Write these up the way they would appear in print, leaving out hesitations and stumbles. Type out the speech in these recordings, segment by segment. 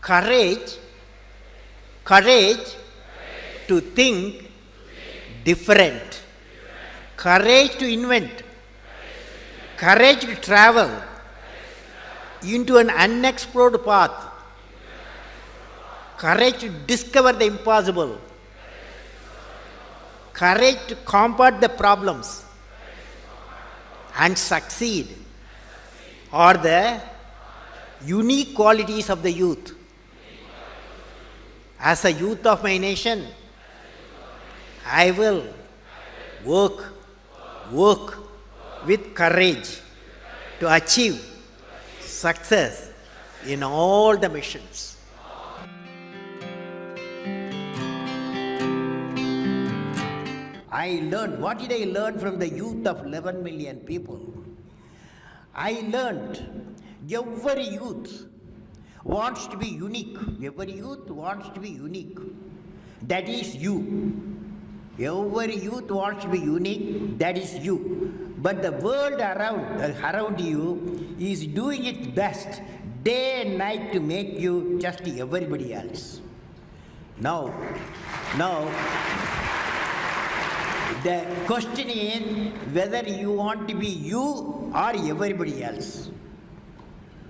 Courage, courage to think different, courage to invent, courage to travel into an unexplored path, courage to discover the impossible, courage to combat the problems and succeed are the unique qualities of the youth. As a youth of my nation, I will work with courage to achieve success in all the missions. What did I learn from the youth of 11 million people? I learned every youth wants to be unique. Every youth wants to be unique. That is you. Every youth wants to be unique. That is you. But the world around you is doing its best day and night to make you just everybody else. Now, the question is whether you want to be you or everybody else.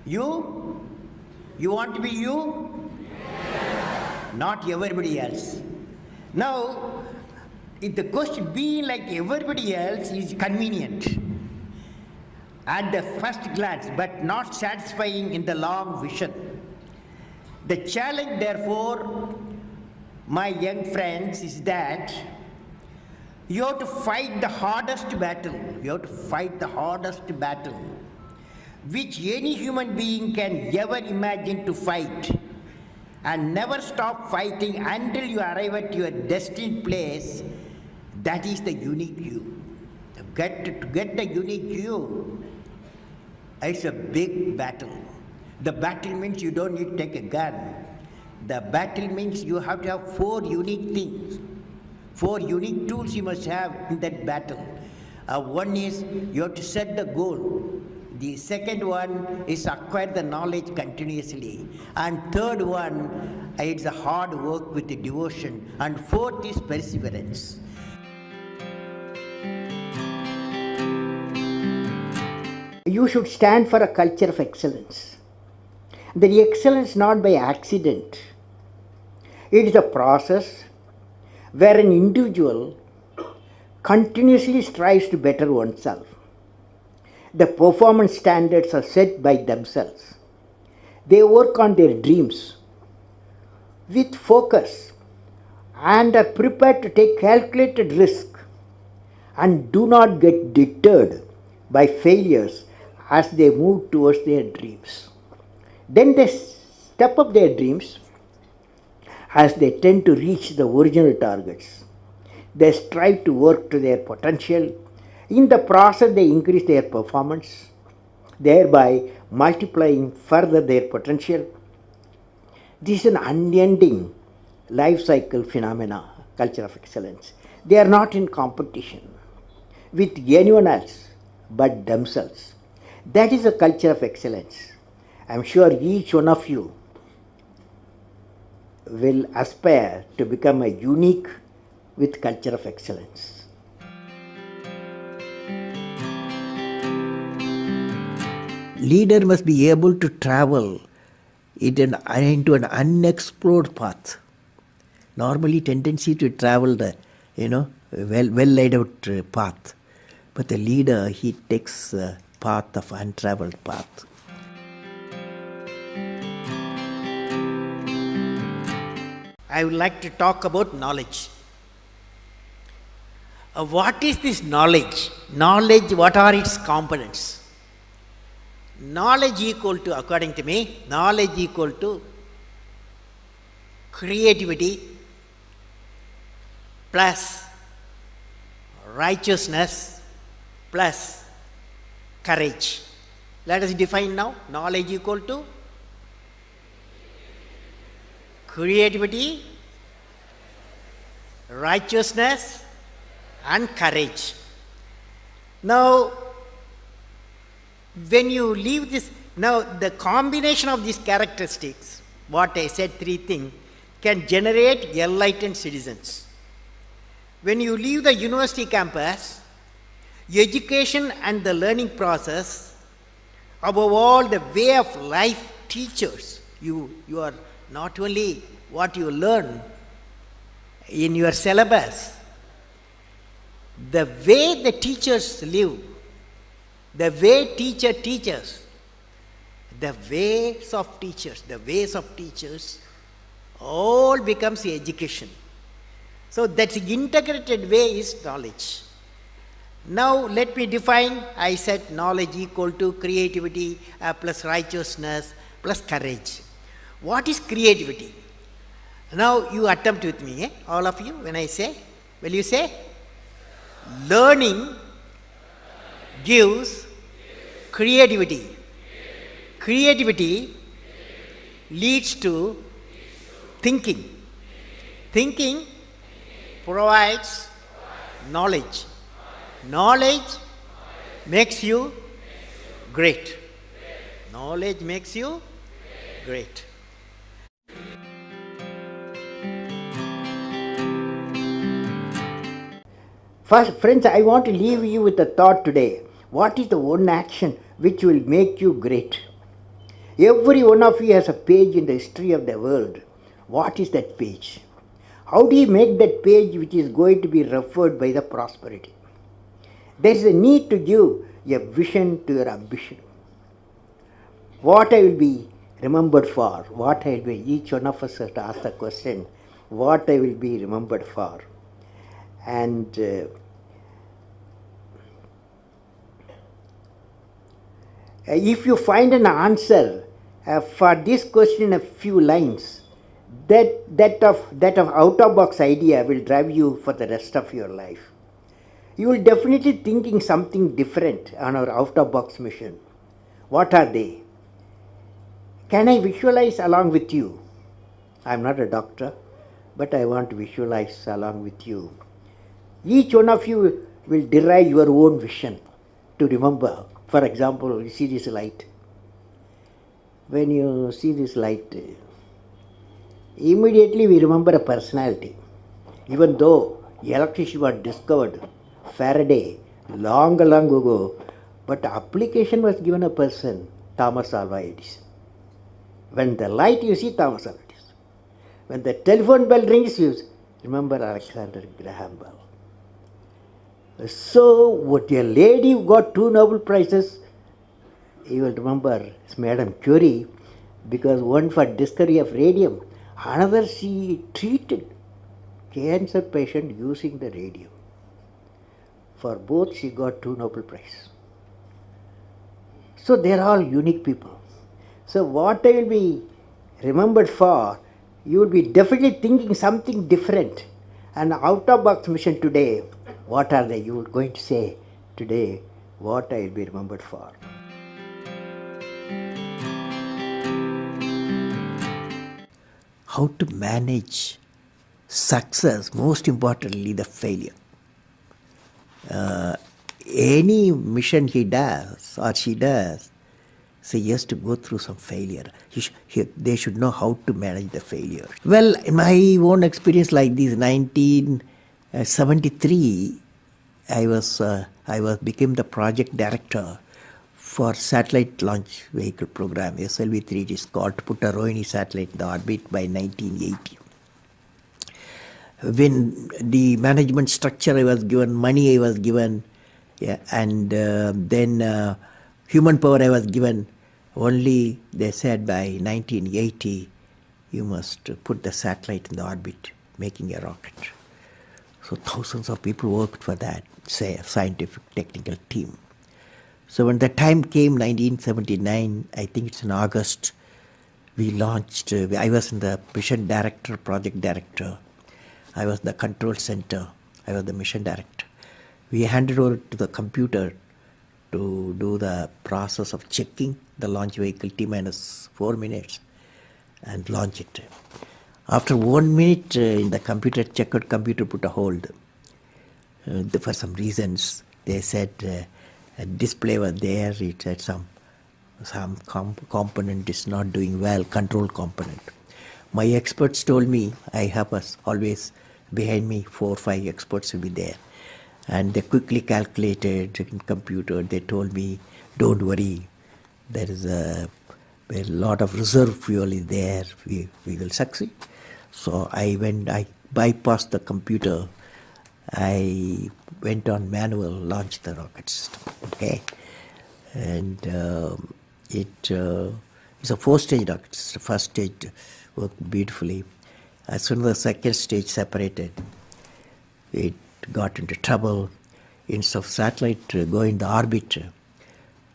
You want to be you? Yes. Not everybody else. Now, if the question being like everybody else is convenient at the first glance, but not satisfying in the long vision. The challenge, therefore, my young friends, is that you have to fight the hardest battle. You have to fight the hardest battle which any human being can ever imagine to fight, and never stop fighting until you arrive at your destined place. That is the unique you. To get the unique you, it's a big battle. The battle means you don't need to take a gun. The battle means you have to have 4 unique things. 4 unique tools you must have in that battle. One is you have to set the goal. The second one is acquire the knowledge continuously. And third one, it's a hard work with the devotion. And fourth is perseverance. You should stand for a culture of excellence. The excellence not by accident. It is a process where an individual continuously strives to better oneself. The performance standards are set by themselves. They work on their dreams with focus and are prepared to take calculated risk and do not get deterred by failures as they move towards their dreams. Then they step up their dreams as they tend to reach the original targets. They strive to work to their potential. In the process, they increase their performance, thereby multiplying further their potential. This is an unending life cycle phenomena, culture of excellence. They are not in competition with anyone else but themselves. That is a culture of excellence. I am sure each one of you will aspire to become a unique with culture of excellence. Leader must be able to travel into an unexplored path. Normally, tendency to travel the well laid out path, but the leader, he takes a path of untraveled path. I would like to talk about knowledge. What is this knowledge? Knowledge, what are its components? Knowledge equal to, according to me, knowledge equal to creativity plus righteousness plus courage. Let us define now. Knowledge equal to creativity, righteousness and courage. Now, when you leave this, now the combination of these characteristics what I said, three things, can generate enlightened citizens. When you leave the university campus, education and the learning process, above all the way of life teachers, you are not only what you learn in your syllabus, the way the teachers live, the way teacher teaches, the ways of teachers, all becomes education. So that's integrated way is knowledge. Now let me define. I said knowledge equal to creativity plus righteousness plus courage. What is creativity? Now you attempt with me, all of you, when I say. Will you say? Learning gives creativity. Creativity leads to thinking. Thinking provides knowledge. Knowledge makes you great. Knowledge makes you great. First, friends, I want to leave you with a thought today. What is the one action which will make you great? Every one of you has a page in the history of the world. What is that page? How do you make that page which is going to be referred by the prosperity? There is a need to give a vision to your ambition. What I will be remembered for, what I will be, each one of us has to ask the question, what I will be remembered for. And if you find an answer for this question in a few lines, that of out-of-box idea will drive you for the rest of your life. You will definitely thinking something different on our out-of-box mission. What are they? Can I visualize along with you? I am not a doctor, but I want to visualize along with you. Each one of you will derive your own vision to remember. For example, you see this light. When you see this light, immediately we remember a personality. Even though electricity was discovered, Faraday, long ago, but application was given a person, Thomas Alva Edison. When the light you see Thomas Alva Edison. When the telephone bell rings, you remember Alexander Graham Bell. So, what a lady who got 2 Nobel Prizes, you will remember Madame Curie, because one for discovery of radium, another she treated cancer patient using the radium. For both she got 2 Nobel Prizes. So they are all unique people. So what I will be remembered for, you will be definitely thinking something different. And out-of-box mission today, what are they? You are going to say today what I will be remembered for. How to manage success, most importantly the failure. Any mission he does or she does, so he has to go through some failure. They should know how to manage the failure. Well, in my own experience like this, 1973, I became the project director for satellite launch vehicle program, SLV-3. It is called, to put a Rohini satellite in the orbit by 1980. When the management structure I was given, money I was given, and then human power I was given, only they said by 1980 you must put the satellite in the orbit, making a rocket. So thousands of people worked for that, say a scientific technical team. So when the time came, 1979, I think it's in August, we launched, I was in the mission director, project director. I was the control center. I was the mission director. We handed over to the computer to do the process of checking the launch vehicle T-minus 4 minutes and launch it. After 1 minute, in the computer, checkered computer put a hold. For some reasons, they said a display was there. It had some component is not doing well, control component. My experts told me, I have always behind me 4 or 5 experts will be there. And they quickly calculated in computer. They told me, don't worry, there is a lot of reserve fuel is there. We will succeed. So I bypassed the computer. I went on manual, launched the rocket system. Okay, and it's a 4-stage rocket system. First stage worked beautifully. As soon as the second stage separated, it got into trouble. Instead of satellite going to orbit,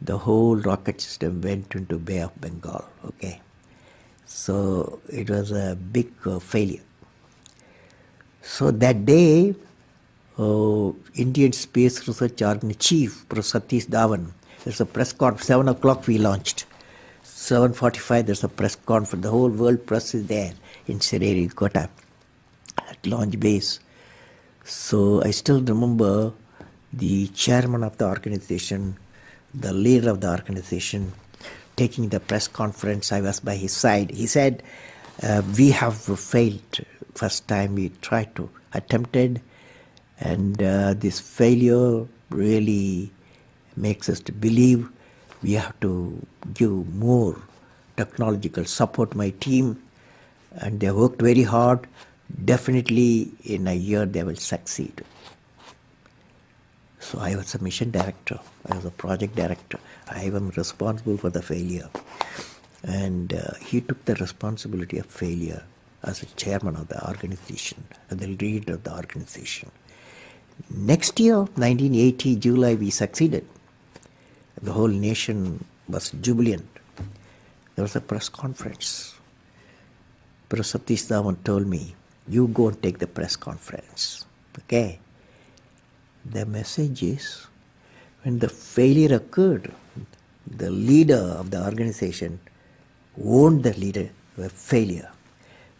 the whole rocket system went into Bay of Bengal. Okay, so it was a big failure. So that day, Indian Space Research Organization Chief, Professor Satish Dhawan, there's a press conference. 7 o'clock we launched. 7:45 there's a press conference. The whole world press is there in Sririkota at launch base. So I still remember the chairman of the organization, the leader of the organization, taking the press conference. I was by his side. He said, we have failed. First time we tried to attempted, and this failure really makes us to believe we have to give more technological support to my team, and they worked very hard. Definitely in a year they will succeed. So I was a mission director, I was a project director, I am responsible for the failure. And he took the responsibility of failure as a chairman of the organization, and the leader of the organization. Next year, 1980, July, we succeeded. The whole nation was jubilant. There was a press conference. Professor Satish Dhawan told me, you go and take the press conference. Okay. The message is, when the failure occurred, the leader of the organization owned the failure.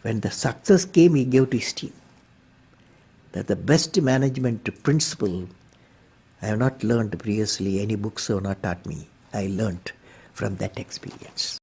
When the success came, he gave to his team. That the best management principle I have not learned previously. Any books have not taught me. I learned from that experience.